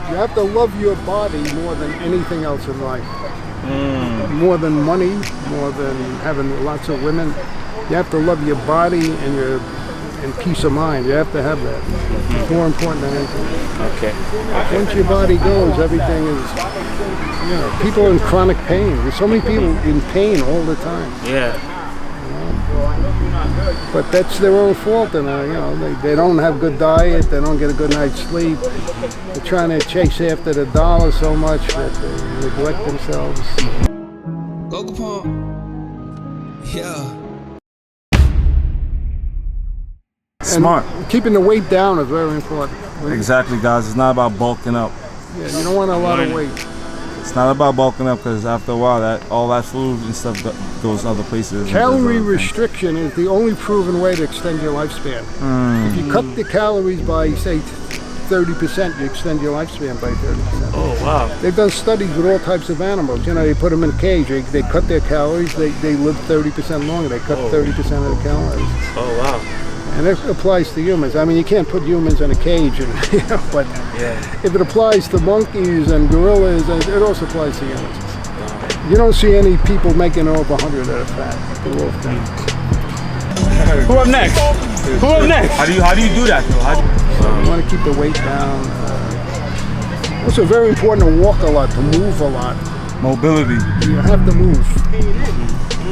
You have to love your body more than anything else in life. More than money, more than having lots of women. You have to love your body and peace of mind. You have to have that. It's more important than anything. Okay. Once your body goes, everything is, you know, people are in chronic pain. There's so many people in pain all the time. Yeah. But that's their own fault, and you know, they don't have good diet, they don't get a good night's sleep. They're trying to chase after the dollar so much that they neglect themselves. Go Capone. Yeah. Smart. And keeping the weight down is very important. Exactly, guys. It's not about bulking up. Yeah, you don't want a lot of weight. It's not about bulking up, because after a while, all that food and stuff goes other places. Calorie restriction is the only proven way to extend your lifespan. If you cut the calories by, say, 30%, you extend your lifespan by 30%. Oh, wow. They've done studies with all types of animals. You know, they put them in a cage, they cut their calories, they live 30% longer. They cut 30% of the calories. Oh, wow. And it applies to humans. I mean, you can't put humans in a cage, and, you know, but if it applies to monkeys and gorillas, it also applies to humans. You don't see any people making over 100 that are fat. They're all thin. Who up next? Who up next? How do you do that, though? You want to keep the weight down. Also, very important to walk a lot, to move a lot. Mobility. You have to move.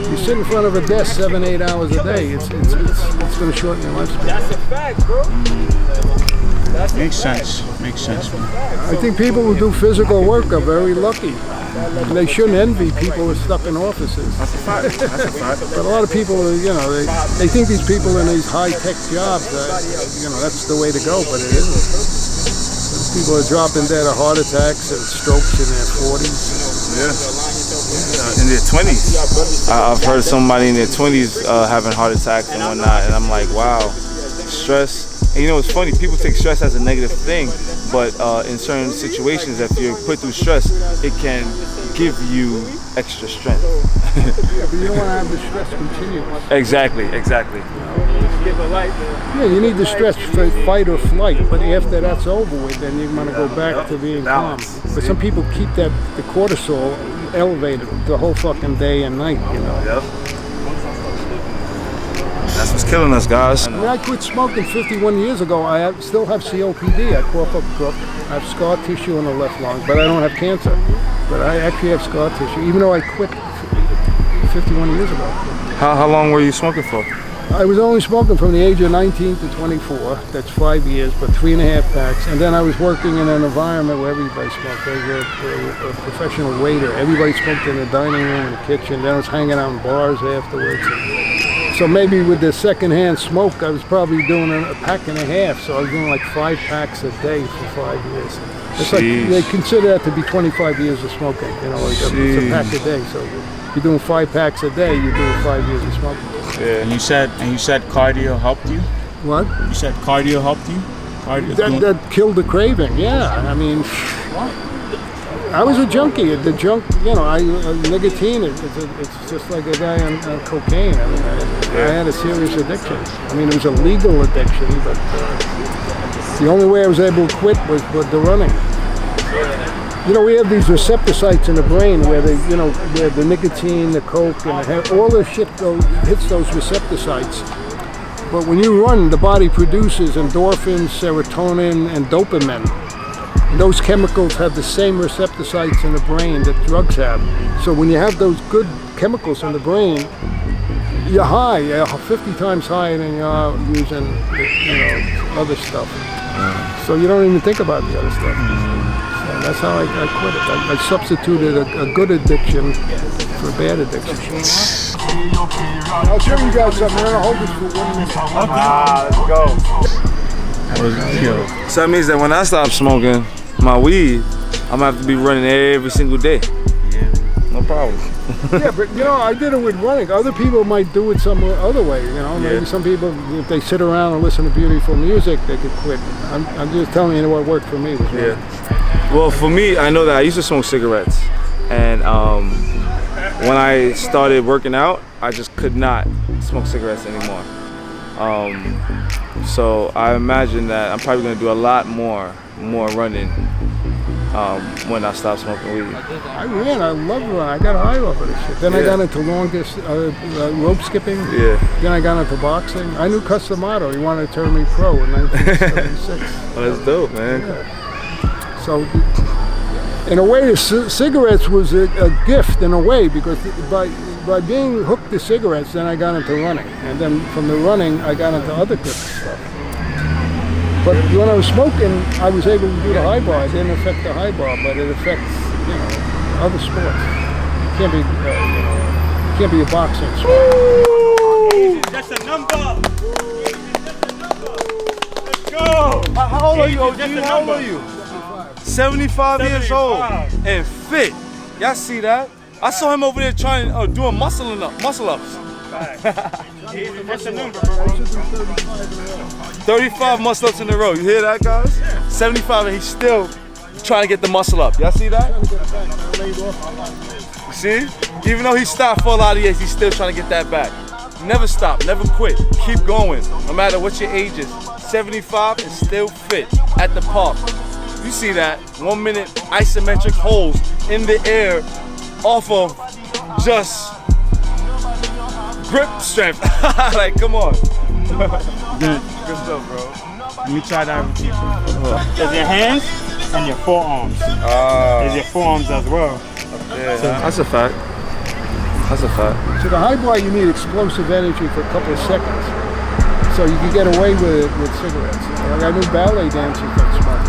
You sit in front of a desk 7-8 hours a day. It's going to shorten your lifespan. That's a fact, bro. Makes sense. Makes sense. I think people who do physical work are very lucky. They shouldn't envy people who are stuck in offices. That's a fact. That's a fact. But a lot of people, you know, they think these people in these high-tech jobs, you know, that's the way to go, but it isn't. People are dropping dead of heart attacks and strokes in their 40s. Yeah. In their 20s. I've heard somebody in their 20s having heart attacks and whatnot, and I'm like, wow, stress. And you know, it's funny, people take stress as a negative thing, but in certain situations, if you're put through stress, it can give you extra strength. Yeah, but you don't want to have the stress continuous. Exactly. Yeah, you need the stress for fight or flight, but after that's over with, then you want to go back to being calm. But some people keep the cortisol elevated the whole fucking day and night, you know. Yep. That's what's killing us, guys. I mean, I quit smoking 51 years ago. I still have COPD. I cough up crook. I have scar tissue in the left lung, but I don't have cancer. But I actually have scar tissue, even though I quit 51 years ago. How long were you smoking for? I was only smoking from the age of 19 to 24. That's 5 years, but 3.5 packs. And then I was working in an environment where everybody smoked. I was a professional waiter. Everybody smoked in the dining room and the kitchen. Then I was hanging out in bars afterwards. So maybe with the secondhand smoke, I was probably doing a pack and a half. So I was doing like 5 packs a day for 5 years. It's like they consider that to be 25 years of smoking. You know, like it's a pack a day. So you're doing 5 packs a day. You're doing 5 years of smoking. Yeah. And you said cardio helped you? What? You said cardio helped you? That killed the craving. Yeah, I mean, I was a junkie. The junk, you know, nicotine. It's just like a guy on cocaine. I mean, I had a serious addiction. I mean, it was a legal addiction, but the only way I was able to quit was the running. You know, we have these receptor sites in the brain where where the nicotine, the coke, and all the shit hits those receptor sites. But when you run, the body produces endorphins, serotonin, and dopamine. And those chemicals have the same receptor sites in the brain that drugs have. So when you have those good chemicals in the brain, you're high. You're 50 times higher than you are using, other stuff. So you don't even think about the other stuff. That's how I quit it. I substituted a good addiction for a bad addiction. I'll show you guys something. I'm going to hold this for 1 minute. Let's go. That was chill. So that means that when I stop smoking my weed, I'm going to have to be running every single day. Yeah. No problem. Yeah, but I did it with running. Other people might do it some other way, Maybe some people, if they sit around and listen to beautiful music, they could quit. I'm just telling you what worked for me was running. Yeah. Well, for me, I know that I used to smoke cigarettes, and when I started working out, I just could not smoke cigarettes anymore. So I imagine that I'm probably gonna do a lot more running when I stop smoking weed. I love running. I got high off of this shit. Then I got into long distance rope skipping. Yeah. Then I got into boxing. I knew Customato. He wanted to turn me pro in 1976. Oh, that's dope, man. Yeah. So, in a way, the cigarettes was a gift in a way, because by being hooked to cigarettes, then I got into running. And then from the running, I got into other good stuff. But when I was smoking, I was able to do the high bar. It didn't affect the high bar, but it affects, other sports. It can't be a boxing sport. That's a number. Let's go. How old are you, OG? How old are you? 75 years old and fit. Y'all see that? I saw him over there trying doing muscle ups. That's a number, bro. 35 muscle ups in a row. You hear that, guys? 75 and he's still trying to get the muscle up. Y'all see that? You see? Even though he stopped for a lot of years, he's still trying to get that back. Never stop, never quit. Keep going. No matter what your age is. 75 and still fit at the park. You see that? 1 minute isometric holds in the air off of just grip strength. Like, come on. Good. Good stuff, bro. Let me try that routine. There's your hands and your forearms. There's your forearms as well. Yeah, that's a fact. That's a fact. So the high bar, you need explosive energy for a couple of seconds. So you can get away with it with cigarettes. Like I knew ballet dancers that smoke.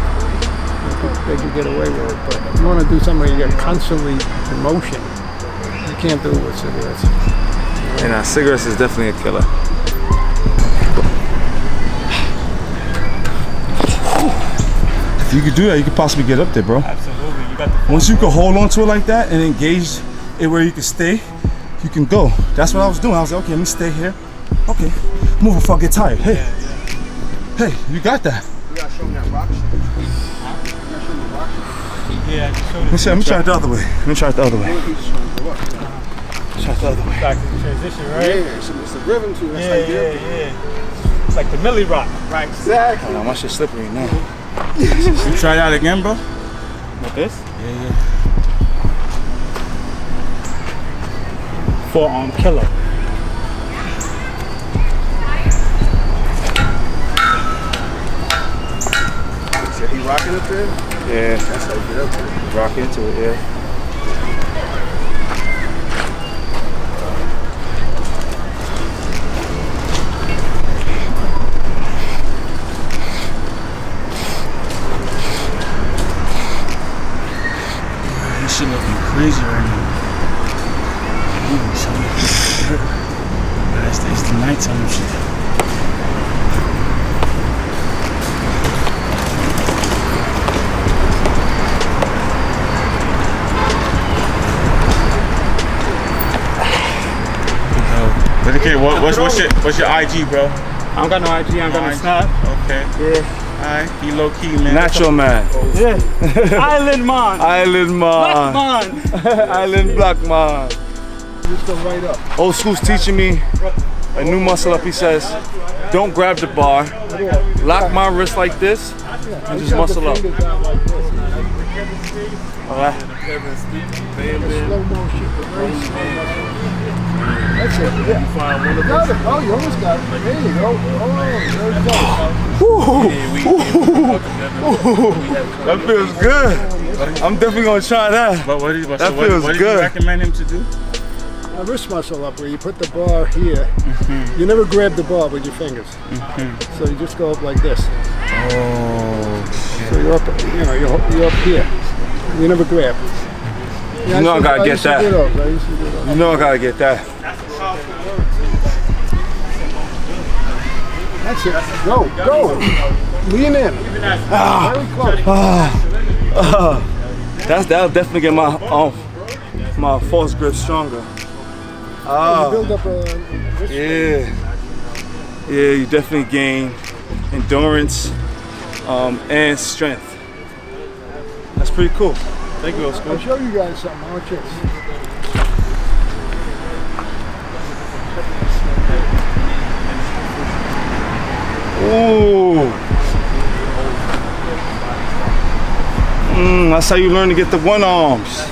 They could get away with it, but you want to do something where you're constantly in motion. You can't do it with cigarettes. And cigarettes is definitely a killer. If you could do that, you could possibly get up there, bro. Absolutely. You got the Once you can hold on to it like that and engage it where you can stay, you can go. That's what I was doing. I was like, okay, let me stay here. Okay, move before I get tired. Hey, hey, you got that. You gotta show me that rock shit. Yeah, just show Let me try it the other way. Let me try it the other way. Try it the other way. back to the transition, right? Yeah, it's a rhythm to it. That's Yeah. It's like the Millie Rock. Right, exactly. Oh, my shit's slippery now. You try that again, bro? With this? Yeah. Forearm killer. So he rocking up there? Yeah, That's how you get up there. rock into it, yeah. This shit looking crazy right now. Ooh, son. It's the nighttime shit. Okay, what's your IG, bro? I don't got no IG, I don't got no Snap. Okay. Yeah. Alright, be low key, man. Natural man. Yeah. Island man. Island Black man. man. Island black man. Just go right up. Old school's teaching me a new muscle up. He says, don't grab the bar, lock my wrist like this, and just muscle up. Alright. Slow motion, very slow motion. That's it. Yeah. You got it. Oh, you almost got it. There you go. Oh, there it goes. That feels good. I'm definitely gonna try that. But what feels did good. you recommend him to do? A wrist muscle up where you put the bar here. You never grab the bar with your fingers. So you just go up like this. Oh, So you're up, you're up here. You never grab. You know I gotta get that. that. You know I gotta get that. That's it. Go. Lean in. Very close. That'll definitely get my force grip stronger. You build up a wrist. Yeah, you definitely gain endurance and strength. That's pretty cool. Thank you, Oscar. I'll show you guys something. Watch this. Ooh. That's how you learn to get the one arms.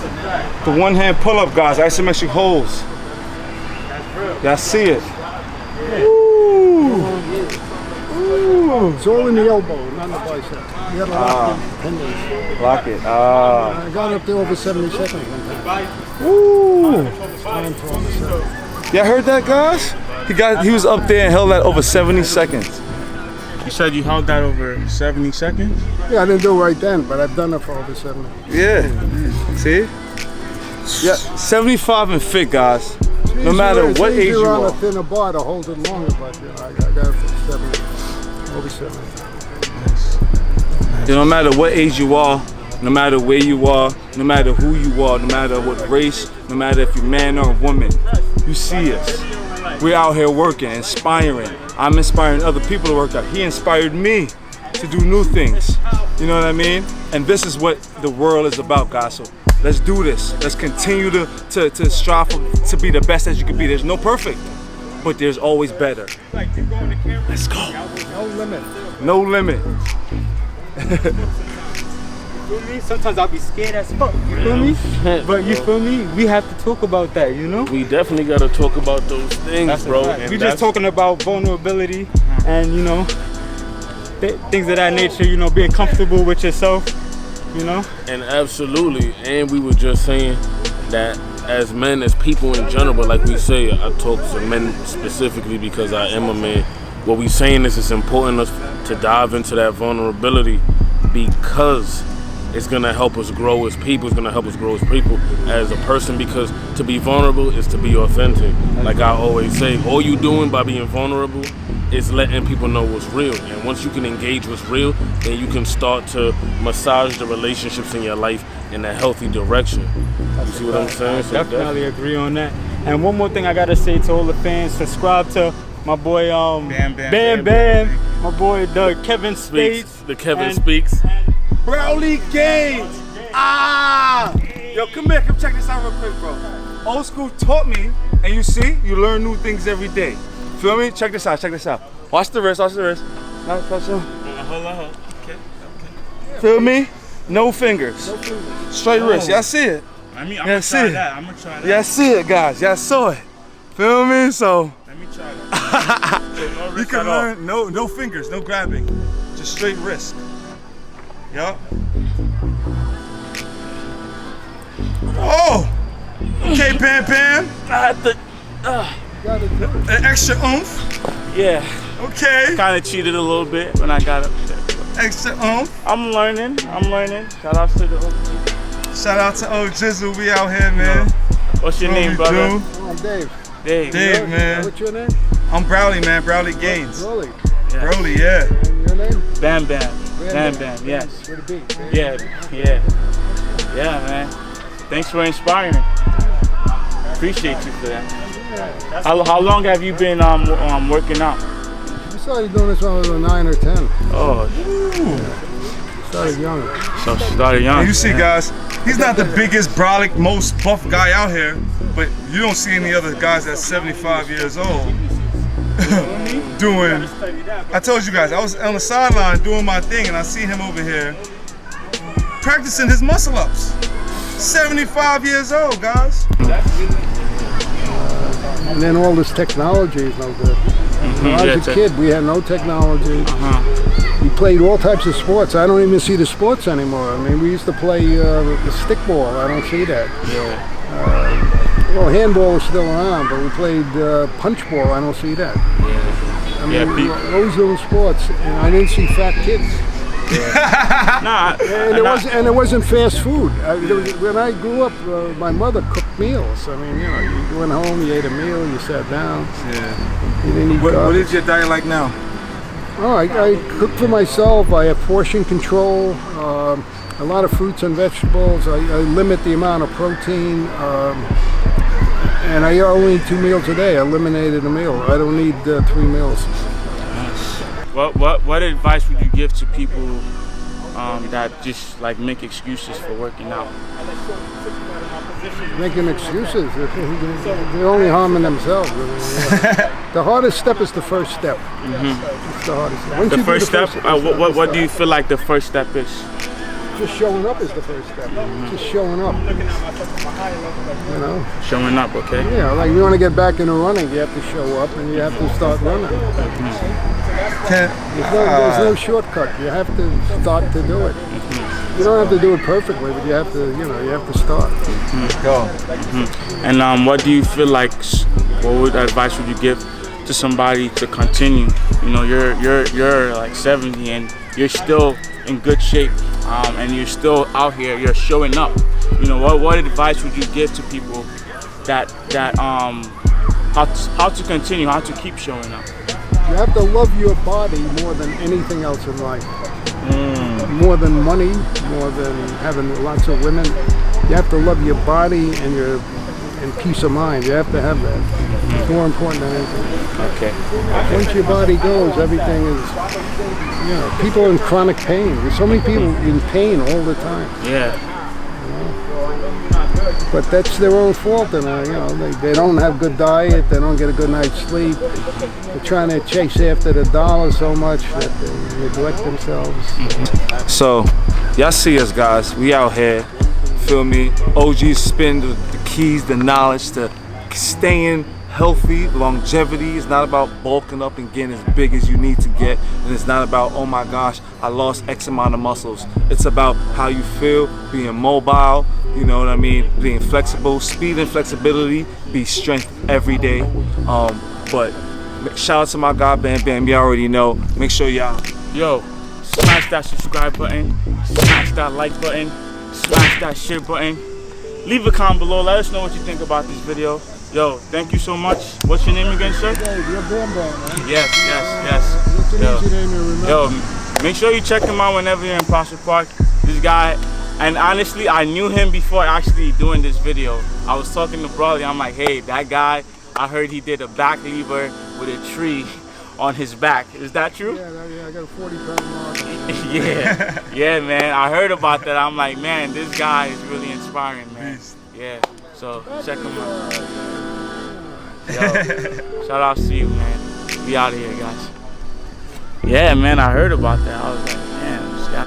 The one hand pull up, guys. Isometric holds. Y'all see it. Ooh. Ooh. It's all in the elbow, not in the bicep. You gotta lock the tendons. Lock it. I got up to over 70 seconds one time. Ooh. Time for over 70. Y'all heard that, guys? He was up there and held that over 70 seconds. You said you held that over 70 seconds? Yeah, I didn't do it right then, but I've done it for over 70. Yeah. See? Yeah, 75 and fit, guys. No matter what age you on are. a thinner bar to hold it longer, but you know, I got it for 70, over 70. No matter what age you are, no matter where you are, no matter who you are, no matter what race, no matter if you're man or a woman, you see us. We're out here working, inspiring. I'm inspiring other people to work out. He inspired me to do new things. You know what I mean? And this is what the world is about, guys. So let's do this. Let's continue to strive to be the best as you can be. There's no perfect, but there's always better. Let's go. No limit. No limit. You feel me? Sometimes I'll be scared as fuck, you feel me? But you feel me? We have to talk about that, you know? We definitely got to talk about those things, That's bro. We just talking about vulnerability and, you know, things of that nature, you know, being comfortable with yourself, you know? And absolutely, and we were just saying that as men, as people in general, but like we say, I talk to men specifically because I am a man. What we saying is it's important to dive into that vulnerability because it's gonna help us grow as people. It's gonna help us grow as people, as a person, because to be vulnerable is to be authentic. Like I always say, all you doing by being vulnerable is letting people know what's real. And once you can engage what's real, then you can start to massage the relationships in your life in a healthy direction. You see what I'm saying? So Definitely agree on that. And one more thing I gotta say to all the fans: subscribe to my boy Bam, my boy the Kevin Speaks, the Kevin Speaks. Bodily gains. Yo, come here, come check this out real quick, bro. Old school taught me, and you see, you learn new things every day. Feel me? Check this out, check this out. Watch the wrist, watch the wrist. Hold on. Okay. Feel me? No fingers. Straight wrist. Y'all see it? I mean, Y'all see it? I'm gonna try that. Y'all see it, guys. Y'all saw it. Feel me? So Let me try that. So no you wrist can at all. learn no fingers, no grabbing. Just straight wrist. Yup. Oh! Okay, Pam. I had to, An extra oomph. yeah. Okay. Kind of cheated a little bit when I got up there. Extra oomph. I'm learning. Shout out to the OG. Shout out to old Jizzle. We out here, man. What's your What name, we brother? do? Oh, I'm Dave. Dave. Dave, man. What's your name? I'm Browley, man. Browley Gaines. Rolly. Browley, yeah. And your name? Bam, yes. With a B. Yeah, man. Thanks for inspiring. Appreciate you for that. How long have you been working out? I started doing this when I was 9 or 10. Oh, Started young. so started young. And you see, guys, he's not the biggest, brolic, most buff guy out here, but you don't see any other guys that's 75 years old doing. I told you guys, I was on the sideline doing my thing, and I see him over here practicing his muscle ups. 75 years old, guys. And then all this technology is no good. When I was a kid, we had no technology. We played all types of sports. I don't even see the sports anymore. I mean, we used to play the stickball. I don't see that. Well, handball is still around, but we played punch ball. I don't see that. I mean, those little sports, and I didn't see fat kids. And it wasn't fast food. When I grew up, my mother cooked meals. I mean, you know, you went home, you ate a meal, you sat down. Yeah. You didn't eat What garbage. is your diet like now? Oh, I cook for myself. I have portion control. A lot of fruits and vegetables. I limit the amount of protein. And I only eat 2 meals a day. I eliminated a meal. I don't need 3 meals. What advice would you give to people that just like make excuses for working out? Making excuses. They're only harming themselves. The hardest step is the first step. It's the hardest step. Once The you do first step. What do you feel like the first step is? Just showing up is the first step. Just showing up. You know? Showing up, okay? Yeah, like you want to get back into running, you have to show up and you have to start running. There's no shortcut. You have to start to do it. You don't have to do it perfectly, but you have to, you have to start. Go. And what do you feel like? What advice would you give to somebody to continue? You know, you're like 70 and you're still in good shape, and you're still out here. You're showing up. You know, what advice would you give to people that how to continue, how to keep showing up? You have to love your body more than anything else in life. More than money, more than having lots of women. You have to love your body and peace of mind. You have to have that. It's more important than anything. Okay. Once your body goes, everything is, people are in chronic pain. There's so many people in pain all the time. Yeah. But that's their own fault, and they don't have good diet, they don't get a good night's sleep. They're trying to chase after the dollar so much that they neglect themselves. So, y'all see us, guys. We out here, feel me? OGs spin the keys, the knowledge to staying healthy. Longevity is not about bulking up and getting as big as you need to get, and it's not about, oh my gosh, I lost X amount of muscles. It's about how you feel, being mobile, you know what I mean, being flexible. Speed and flexibility be strength every day. But shout out to my guy Bam Bam. You already know. Make sure y'all smash that subscribe button, smash that like button, smash that share button. Leave a comment below. Let us know what you think about this video. Yo, thank you so much. What's your name again, sir? You're Bam Bam, man. Yes. It's an easy name to remember. Yo, make sure you check him out whenever you're in Prospect Park. This guy, and honestly, I knew him before actually doing this video. I was talking to Brawley. I'm like, hey, that guy, I heard he did a back lever with a tree on his back. Is that true? Yeah, I got a 40-pound mark. Yeah, man. I heard about that. I'm like, man, this guy is really inspiring, man. Yeah. So check him out. Yo, shout out to you, man. We out of here, guys. Yeah, man. I heard about that. I was like, man, this guy.